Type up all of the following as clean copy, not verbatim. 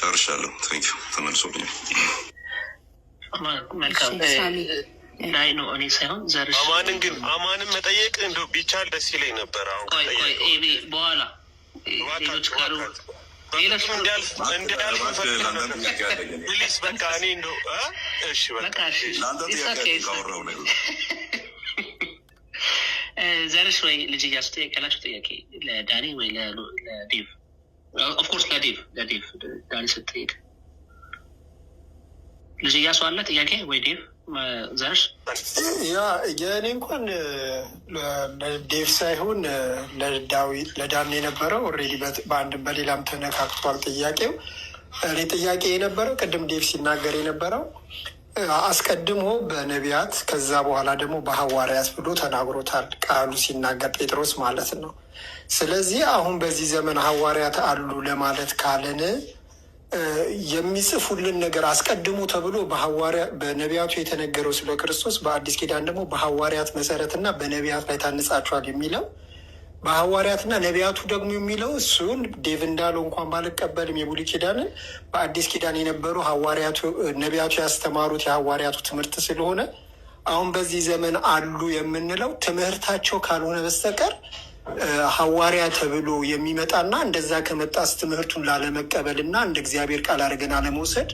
ጨርሻለሁ። ቴንኪው ተመልሶብኛል። መልካም ላይ ነው እኔ ሳይሆን ዘርሽ አማንን ግን አማንን መጠየቅ እንደው ቢቻል ደስ ይለኝ ነበር። አሁን በኋላ ሌሎች ካሉ ሌሎች እንዲያልፍ ፕሊዝ በቃ እኔ እንደው እሺ በቃ ዘርሽ ወይ ልጅ እያስጠየቅ ያላቸው ጥያቄ ለዳኒ ወይ ለዴቭ ኦፍኮርስ ለዴቭ ዳኒ ስትሄድ ልጅ እያሱ አለ ጥያቄ ወይ ዴቭ ዘርሽ? ያ የእኔ እንኳን ለዴቭ ሳይሆን ለዳኒ የነበረው ኦልሬዲ በአንድም በሌላም ተነካክቷል ጥያቄው። እኔ ጥያቄ የነበረው ቅድም ዴቭ ሲናገር የነበረው አስቀድሞ በነቢያት ከዛ በኋላ ደግሞ በሐዋርያት ብሎ ተናግሮታል። ቃሉ ሲናገር ጴጥሮስ ማለት ነው። ስለዚህ አሁን በዚህ ዘመን ሐዋርያት አሉ ለማለት ካለን የሚጽፉልን ነገር አስቀድሞ ተብሎ በነቢያቱ የተነገረው ስለ ክርስቶስ፣ በአዲስ ኪዳን ደግሞ በሐዋርያት መሰረትና በነቢያት ላይ ታንጻችኋል የሚለው በሐዋርያትና ነቢያቱ ደግሞ የሚለው እሱን ዴቭ እንዳለው እንኳን ባልቀበልም የብሉይ ኪዳንን በአዲስ ኪዳን የነበሩ ነቢያቱ ያስተማሩት የሐዋርያቱ ትምህርት ስለሆነ አሁን በዚህ ዘመን አሉ የምንለው ትምህርታቸው ካልሆነ በስተቀር ሐዋርያ ተብሎ የሚመጣና እንደዛ ከመጣስ ትምህርቱን ላለመቀበል እና እንደ እግዚአብሔር ቃል አድርገን አለመውሰድ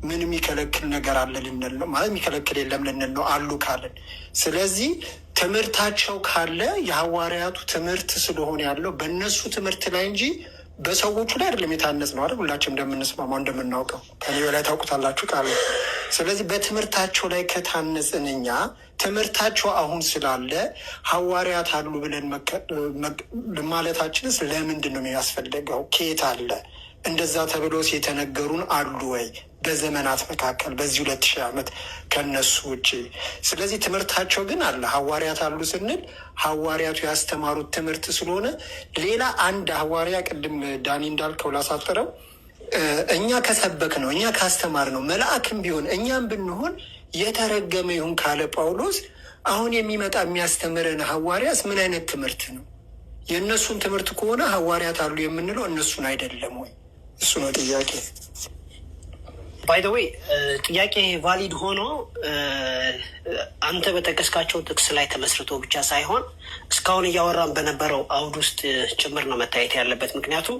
ምን የሚከለክል ነገር አለ ልንል ነው ማለት የሚከለክል የለም ልንል ነው አሉ ካለን። ስለዚህ ትምህርታቸው ካለ የሐዋርያቱ ትምህርት ስለሆነ ያለው በእነሱ ትምህርት ላይ እንጂ በሰዎቹ ላይ አይደለም የታነጽ ነው አይደል? ሁላችንም እንደምንስማማው እንደምናውቀው ከኔ በላይ ታውቁታላችሁ ቃል። ስለዚህ በትምህርታቸው ላይ ከታነጽን እኛ ትምህርታቸው አሁን ስላለ ሐዋርያት አሉ ብለን ማለታችንስ ለምንድን ነው የሚያስፈልገው? ከየት አለ? እንደዛ ተብሎስ የተነገሩን አሉ ወይ በዘመናት መካከል በዚህ 2000 ዓመት ከነሱ ውጭ? ስለዚህ ትምህርታቸው ግን አለ። ሐዋርያት አሉ ስንል ሐዋርያቱ ያስተማሩት ትምህርት ስለሆነ ሌላ አንድ ሐዋርያ ቅድም ዳኒ እንዳልከው ላሳጥረው እኛ ከሰበክ ነው እኛ ካስተማር ነው መልአክም ቢሆን እኛም ብንሆን የተረገመ ይሁን ካለ ጳውሎስ አሁን የሚመጣ የሚያስተምረን ሐዋርያስ ምን አይነት ትምህርት ነው? የእነሱን ትምህርት ከሆነ ሐዋርያት አሉ የምንለው እነሱን አይደለም ወይ? እሱ ነው ጥያቄ። ባይ ዘ ዌይ ጥያቄ ቫሊድ ሆኖ አንተ በጠቀስካቸው ጥቅስ ላይ ተመስርቶ ብቻ ሳይሆን እስካሁን እያወራን በነበረው አውድ ውስጥ ጭምር ነው መታየት ያለበት። ምክንያቱም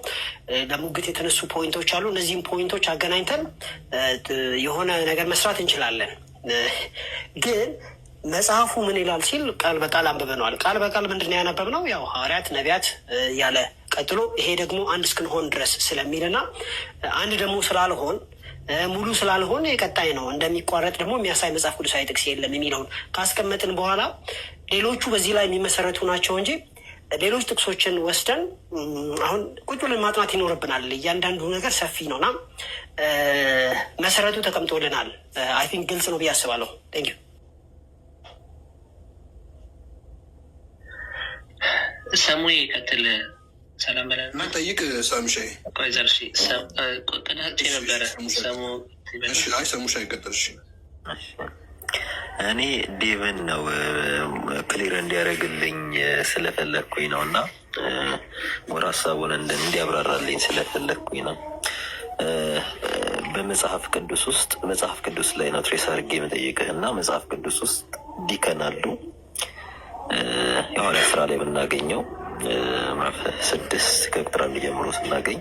ለሙግት የተነሱ ፖይንቶች አሉ። እነዚህም ፖይንቶች አገናኝተን የሆነ ነገር መስራት እንችላለን። ግን መጽሐፉ ምን ይላል ሲል ቃል በቃል አንብበነዋል። ቃል በቃል ምንድን ነው ያነበብነው? ያው ሐዋርያት ነቢያት ያለ ቀጥሎ ይሄ ደግሞ አንድ እስክንሆን ድረስ ስለሚልና አንድ ደግሞ ስላልሆን ሙሉ ስላልሆን የቀጣይ ነው እንደሚቋረጥ ደግሞ የሚያሳይ መጽሐፍ ቅዱሳዊ ጥቅስ የለም የሚለውን ካስቀመጥን በኋላ ሌሎቹ በዚህ ላይ የሚመሰረቱ ናቸው እንጂ ሌሎች ጥቅሶችን ወስደን አሁን ቁጭ ብለን ማጥናት ይኖርብናል። እያንዳንዱ ነገር ሰፊ ነውና መሰረቱ ተቀምጦልናል። አይ ቲንክ ግልጽ ነው ብዬ አስባለሁ። ቴንክ ዩ። ሰሙ ይቀጥል። ሰላም በለን እና ጠይቅ ሳምሻይ ቆይ ዘርሽ ቅዳቸው ነበረ ሰሙ ሰሙሻ ይቀጥል። እኔ ዴቭን ነው ክሊር እንዲያደርግልኝ ስለፈለግኩኝ ነው እና ወር ሀሳቡን እንዲያብራራልኝ ስለፈለግኩኝ ነው። በመጽሐፍ ቅዱስ ውስጥ መጽሐፍ ቅዱስ ላይ ነው ትሬስ አድርጌ መጠየቅህ እና መጽሐፍ ቅዱስ ውስጥ ዲከን አሉ የሆነ ስራ ላይ የምናገኘው ምዕራፍ 6 ከቁጥር 1 ጀምሮ ስናገኝ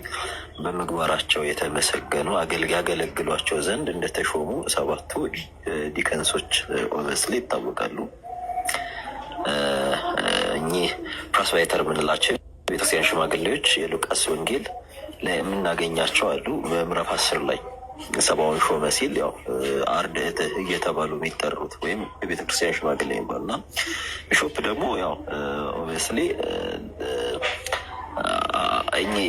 በምግባራቸው የተመሰገኑ ያገለግሏቸው ዘንድ እንደተሾሙ 7ቱ ዲከንሶች ኦቨስሊ ይታወቃሉ። እኚህ ፕራስባይተር የምንላቸው ቤተክርስቲያን ሽማግሌዎች የሉቃስ ወንጌል ላይ የምናገኛቸው አሉ። በምዕራፍ 10 ላይ 7ውን ሾመ ሲል ያው አርድእት እየተባሉ የሚጠሩት ወይም የቤተክርስቲያን ሽማግሌ የሚባሉና ቢሾፕ ደግሞ ያው ኦብቪየስሊ እኚህ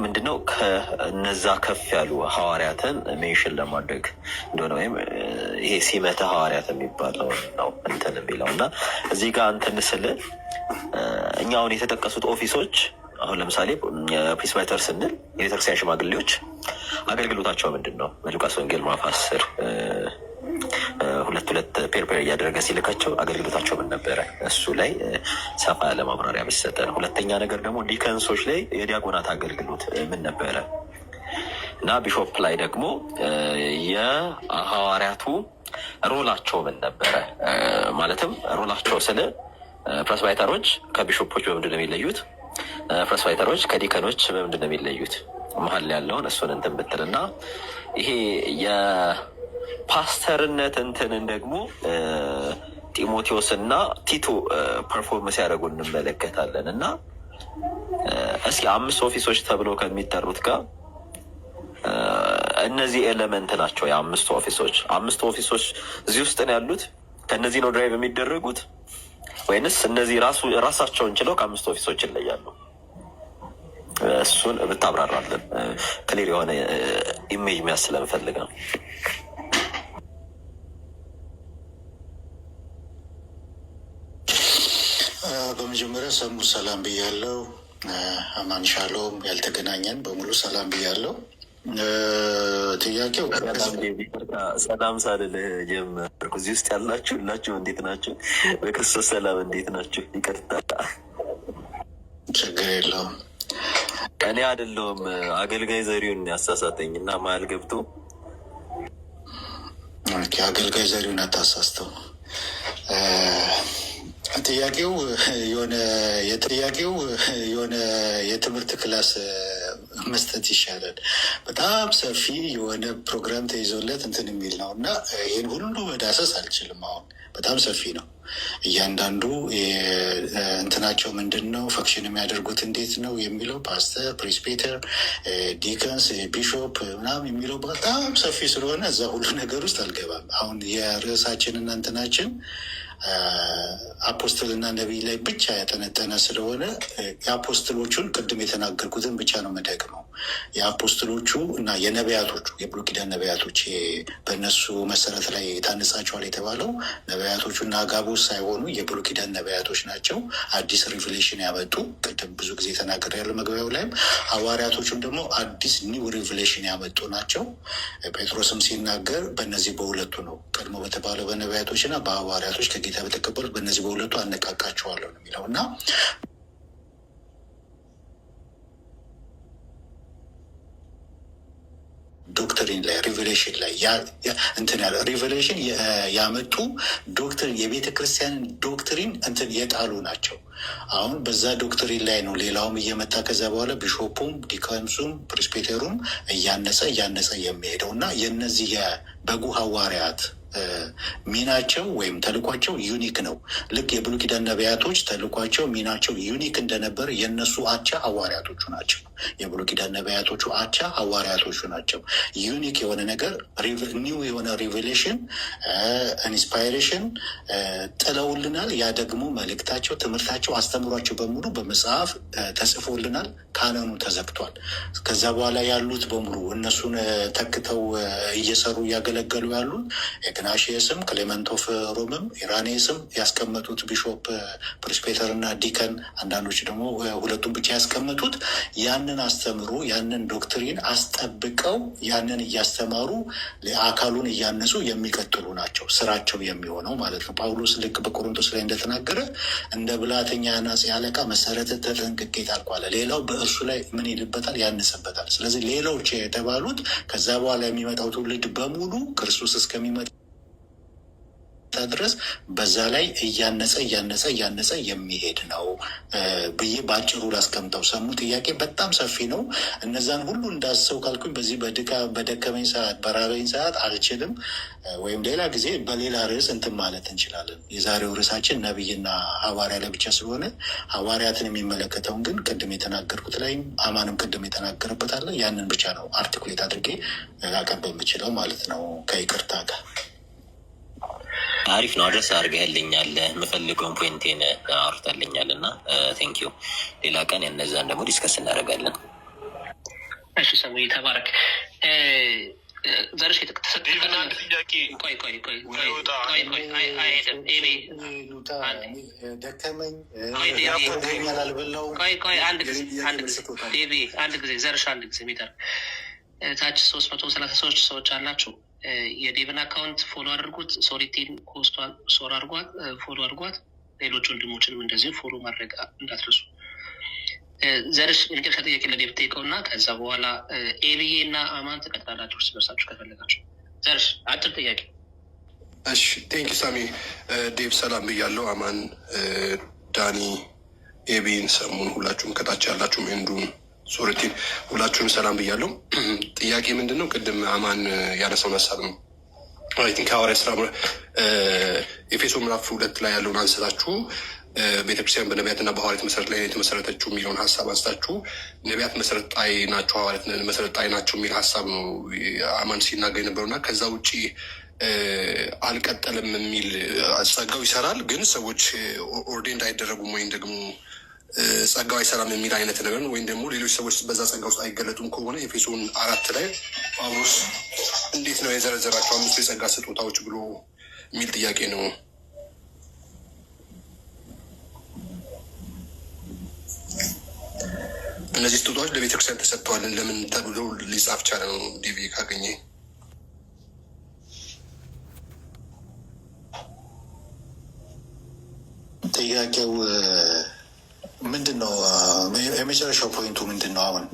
ምንድነው ከነዛ ከፍ ያሉ ሐዋርያትን ሜንሽን ለማድረግ እንደሆነ ወይም ይሄ ሲመተ ሐዋርያት የሚባለው ነው እንትን የሚለው እና እዚህ ጋር እንትን ስል እኛ አሁን የተጠቀሱት ኦፊሶች አሁን ለምሳሌ ፕሪስባይተር ስንል የቤተክርስቲያን ሽማግሌዎች አገልግሎታቸው ምንድን ነው? በሉቃስ ወንጌል ምዕራፍ 10 ሁለት ፔር እያደረገ ሲልካቸው አገልግሎታቸው ምን ነበረ? እሱ ላይ ሰፋ ያለ ማብራሪያ ቢሰጠን። ሁለተኛ ነገር ደግሞ ዲከንሶች ላይ የዲያቆናት አገልግሎት ምን ነበረ? እና ቢሾፕ ላይ ደግሞ የሐዋርያቱ ሮላቸው ምን ነበረ? ማለትም ሮላቸው ስለ ፕሬስባይተሮች ከቢሾፖች በምንድን ነው የሚለዩት? ፕሬስባይተሮች ከዲከኖች በምንድን ነው የሚለዩት? መሀል ያለውን እሱን እንትን ብትል እና ይሄ የፓስተርነት እንትንን ደግሞ ጢሞቴዎስ እና ቲቶ ፐርፎርም ሲያደርጉ እንመለከታለን። እና እስኪ 5 ኦፊሶች ተብሎ ከሚጠሩት ጋር እነዚህ ኤሌመንት ናቸው። የ5 ኦፊሶች 5 ኦፊሶች እዚህ ውስጥ ነው ያሉት። ከእነዚህ ነው ድራይቭ የሚደረጉት ወይንስ እነዚህ ራሳቸውን ችለው ከ5 ኦፊሶች ይለያሉ? እሱን ብታብራራለን ክሊር የሆነ ኢሜጅ የሚያስ ስለምፈልግ ነው። በመጀመሪያ ሰሙ ሰላም ብያለው። አማን ሻሎም፣ ያልተገናኘን በሙሉ ሰላም ብያለው። ጥያቄው ሰላም ሳልልህ ጀመርኩ። እዚህ ውስጥ ያላችሁ ሁላችሁ እንዴት ናችሁ? በክርስቶስ ሰላም እንዴት ናችሁ? ይቅርታ ችግር የለውም። እኔ አይደለሁም አገልጋይ ዘሪውን ያሳሳተኝ እና መሀል ገብቶ አገልጋይ ዘሪውን አታሳስተው። ጥያቄው የሆነ የትምህርት ክላስ መስጠት ይሻላል። በጣም ሰፊ የሆነ ፕሮግራም ተይዞለት እንትን የሚል ነው እና ይህን ሁሉ መዳሰስ አልችልም። አሁን በጣም ሰፊ ነው። እያንዳንዱ እንትናቸው ምንድን ነው፣ ፈክሽን የሚያደርጉት እንዴት ነው የሚለው ፓስተር፣ ፕሬስቢተር፣ ዲከንስ፣ ቢሾፕ ምናምን የሚለው በጣም ሰፊ ስለሆነ እዛ ሁሉ ነገር ውስጥ አልገባም። አሁን የርዕሳችንና እንትናችን አፖስትልና ነቢይ ላይ ብቻ ያጠነጠነ ስለሆነ የአፖስትሎቹን ቅድም የተናገርኩትን ብቻ ነው የምደግመው። የአፖስትሎቹ እና የነቢያቶቹ የብሉይ ኪዳን ነቢያቶች በእነሱ መሰረት ላይ ታንጻቸዋል የተባለው ነቢያቶቹ እና አጋቦስ ሳይሆኑ የብሉይ ኪዳን ነቢያቶች ናቸው። አዲስ ሪቪሌሽን ያመጡ ቅድም ብዙ ጊዜ ተናግሬያለሁ መግቢያው ላይም። ሐዋርያቶቹም ደግሞ አዲስ ኒው ሪቪሌሽን ያመጡ ናቸው። ጴጥሮስም ሲናገር በእነዚህ በሁለቱ ነው ቀድሞ በተባለው በነቢያቶች እና በሐዋርያቶች ከጌታ በተቀበሉት በእነዚህ በሁለቱ አነቃቃቸዋለሁ ነው የሚለው እና ዶክትሪን ላይ ሪቨሌሽን ላይ እንትን ያለ ሪቨሌሽን ያመጡ ዶክትሪን የቤተ ክርስቲያንን ዶክትሪን እንትን የጣሉ ናቸው። አሁን በዛ ዶክትሪን ላይ ነው ሌላውም እየመጣ ከዛ በኋላ ቢሾፑም ዲካንሱም ፕሬስቢተሩም እያነጸ የሚሄደው እና የነዚህ የበጉ ሐዋርያት ሚናቸው ወይም ተልኳቸው ዩኒክ ነው። ልክ የብሉይ ኪዳን ነቢያቶች ተልኳቸው ሚናቸው ዩኒክ እንደነበር የእነሱ አቻ ሐዋርያቶቹ ናቸው። የብሉይ ኪዳን ነቢያቶቹ አቻ ሐዋርያቶቹ ናቸው። ዩኒክ የሆነ ነገር ኒው የሆነ ሪቬሌሽን ኢንስፓይሬሽን ጥለውልናል። ያ ደግሞ መልእክታቸው፣ ትምህርታቸው፣ አስተምሯቸው በሙሉ በመጽሐፍ ተጽፎልናል። ካነኑ ተዘግቷል። ከዛ በኋላ ያሉት በሙሉ እነሱን ተክተው እየሰሩ እያገለገሉ ያሉት ኢግናሽየስም ክሌመንት ኦፍ ሮምም ኢራኔስም ያስቀመጡት ቢሾፕ ፕሬስቢተር እና ዲከን አንዳንዶች ደግሞ ሁለቱም ብቻ ያስቀመጡት ያንን አስተምሮ ያንን ዶክትሪን አስጠብቀው ያንን እያስተማሩ አካሉን እያነሱ የሚቀጥሉ ናቸው። ስራቸው የሚሆነው ማለት ነው። ጳውሎስ ልክ በቆሮንቶስ ላይ እንደተናገረ እንደ ብልሃተኛ አናጺ አለቃ መሰረተ ተጠንቅቄ ጣልኳለ። ሌላው በእርሱ ላይ ምን ይልበታል? ያንጽበታል። ስለዚህ ሌሎች የተባሉት ከዛ በኋላ የሚመጣው ትውልድ በሙሉ ክርስቶስ እስከሚመጣ ድረስ በዛ ላይ እያነጸ የሚሄድ ነው ብዬ በአጭሩ ላስቀምጠው። ሰሙ ጥያቄ በጣም ሰፊ ነው። እነዛን ሁሉ እንዳሰው ካልኩኝ በዚህ በደከመኝ ሰዓት በራበኝ ሰዓት አልችልም። ወይም ሌላ ጊዜ በሌላ ርዕስ እንትን ማለት እንችላለን። የዛሬው ርዕሳችን ነቢይና ሐዋርያ ለብቻ ስለሆነ ሐዋርያትን የሚመለከተውን ግን ቅድም የተናገርኩት ላይም አማንም ቅድም የተናገረበት አለ። ያንን ብቻ ነው አርቲኩሌት አድርጌ ላቀርብ የምችለው ማለት ነው ከይቅርታ ጋር። አሪፍ ነው። አድረስ አድርገህልኛል። የምፈልገውን ፖይንቴን አውርታልኛል እና ቴንኪዩ። ሌላ ቀን የነዛን ደግሞ ዲስከስ እናደርጋለን። እሺ ሰሙዬ ተባረክ። ዘርሽ አንድ ጊዜ ዘርሽ አንድ ጊዜ ሚተር ታች 330 ሰዎች አላችሁ። የዴቭን አካውንት ፎሎ አድርጉት። ሶሪቲን ኮስቷን ፎሎ አድርጓት። ሌሎች ወንድሞችንም እንደዚሁ ፎሎ ማድረግ እንዳትረሱ። ዘርሽ የመጨረሻ ጥያቄ ለዴቭ ጠይቀው እና ከዛ በኋላ ኤብዬ እና አማን ትቀጥላላችሁ እርስ በርሳችሁ ከፈለጋችሁ። ዘርሽ አጭር ጥያቄ። እሺ ቴንኪ ሳሚ። ዴቭ ሰላም ብያለው። አማን፣ ዳኒ፣ ኤቢን፣ ሰሙን ሁላችሁም ከታች ያላችሁም እንዱን ሶሪቲን ሁላችሁም ሰላም ብያለው። ጥያቄ ምንድን ነው? ቅድም አማን ያነሳውን ሀሳብ ነው። አይ ቲንክ ሐዋርያ ስራ ኤፌሶ ምዕራፍ 2 ላይ ያለውን አንስታችሁ ቤተክርስቲያን በነቢያትና በሐዋርያት መሰረት ላይ የተመሰረተችው የሚለውን ሀሳብ አንስታችሁ ነቢያት መሰረት ጣይ ናቸው፣ ሐዋርያት መሰረት ጣይ ናቸው የሚል ሀሳብ ነው አማን ሲናገር የነበረው እና ከዛ ውጭ አልቀጠልም የሚል ጸጋው ይሰራል ግን ሰዎች ኦርዴንድ አይደረጉም ወይም ደግሞ ጸጋው አይሰራም የሚል አይነት ነገር ነው። ወይም ደግሞ ሌሎች ሰዎች በዛ ጸጋ ውስጥ አይገለጡም ከሆነ ኤፌሶን 4 ላይ ጳውሎስ እንዴት ነው የዘረዘራቸው 5 የጸጋ ስጦታዎች ብሎ የሚል ጥያቄ ነው። እነዚህ ስጦታዎች ለቤተክርስቲያን ተሰጥተዋልን ለምን ተብሎ ሊጻፍ ቻለ ነው? ዲቪ ካገኘ ጥያቄው ምንድን ነው? የመጨረሻው ፖይንቱ ምንድን ነው? አሁን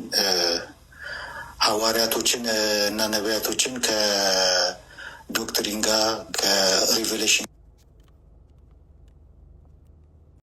ሐዋርያቶችን እና ነቢያቶችን ከዶክትሪን ጋር ከሪቨሌሽን